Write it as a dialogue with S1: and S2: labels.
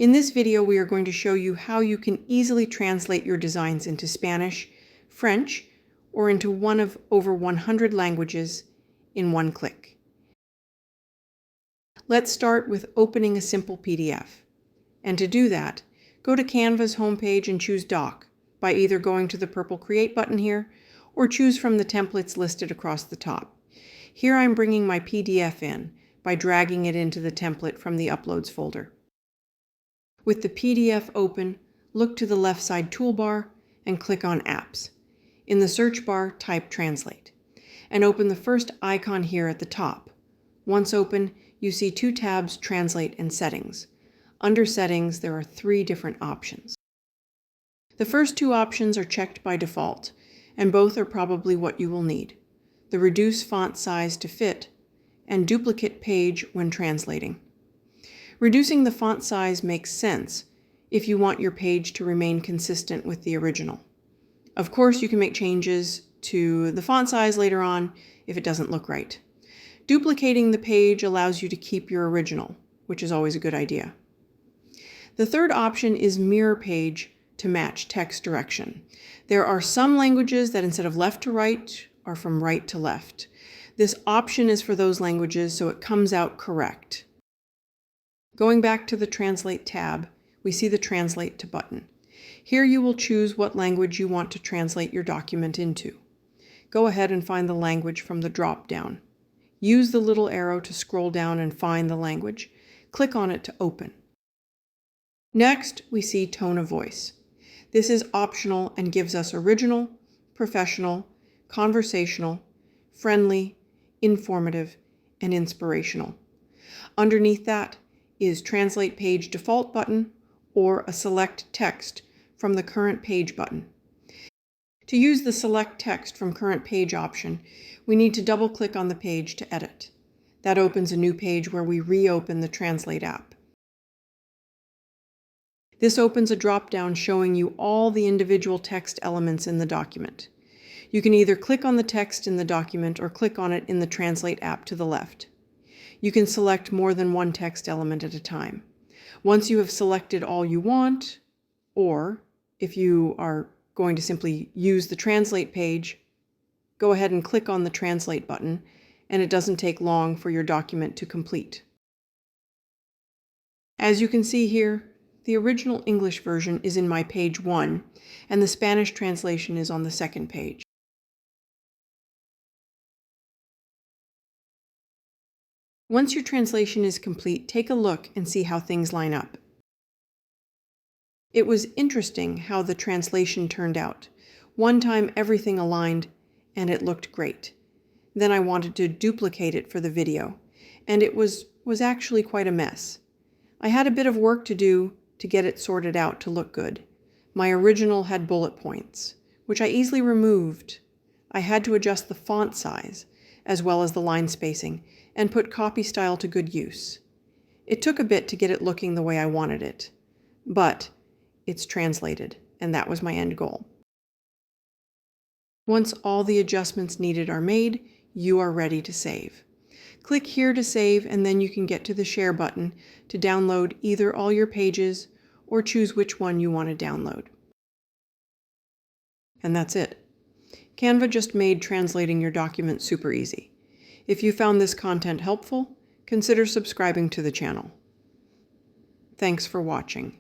S1: In this video, we are going to show you how you can easily translate your designs into Spanish, French, or into one of over 100 languages in one click. Let's start with opening a simple PDF. And to do that, go to Canva's homepage and choose Doc by either going to the purple Create button here or choose from the templates listed across the top. Here I'm bringing my PDF in by dragging it into the template from the Uploads folder. With the PDF open, look to the left side toolbar and click on Apps. In the search bar, type Translate, and open the first icon here at the top. Once open, you see two tabs, Translate and Settings. Under Settings, there are three different options. The first two options are checked by default, and both are probably what you will need: the Reduce Font Size to Fit and Duplicate Page when translating. Reducing the font size makes sense if you want your page to remain consistent with the original. Of course, you can make changes to the font size later on if it doesn't look right. Duplicating the page allows you to keep your original, which is always a good idea. The third option is Mirror Page to match text direction. There are some languages that instead of left to right are from right to left. This option is for those languages, so it comes out correct. Going back to the Translate tab, we see the Translate to button. Here you will choose what language you want to translate your document into. Go ahead and find the language from the drop-down. Use the little arrow to scroll down and find the language. Click on it to open. Next, we see Tone of Voice. This is optional and gives us original, professional, conversational, friendly, informative, and inspirational. Underneath that is Translate Page Default button or a Select Text from the Current Page button. To use the Select Text from Current Page option, we need to double-click on the page to edit. That opens a new page where we reopen the Translate app. This opens a drop-down showing you all the individual text elements in the document. You can either click on the text in the document or click on it in the Translate app to the left. You can select more than one text element at a time. Once you have selected all you want, or if you are going to simply use the Translate page, go ahead and click on the Translate button, and it doesn't take long for your document to complete. As you can see here, the original English version is in my page 1, and the Spanish translation is on the second page. Once your translation is complete, take a look and see how things line up. It was interesting how the translation turned out. One time everything aligned and it looked great. Then I wanted to duplicate it for the video, and it was actually quite a mess. I had a bit of work to do to get it sorted out to look good. My original had bullet points, which I easily removed. I had to adjust the font size, as well as the line spacing, and put copy style to good use. It took a bit to get it looking the way I wanted it, but it's translated, and that was my end goal. Once all the adjustments needed are made, you are ready to save. Click here to save, and then you can get to the Share button to download either all your pages or choose which one you want to download. And that's it. Canva just made translating your document super easy. If you found this content helpful, consider subscribing to the channel. Thanks for watching.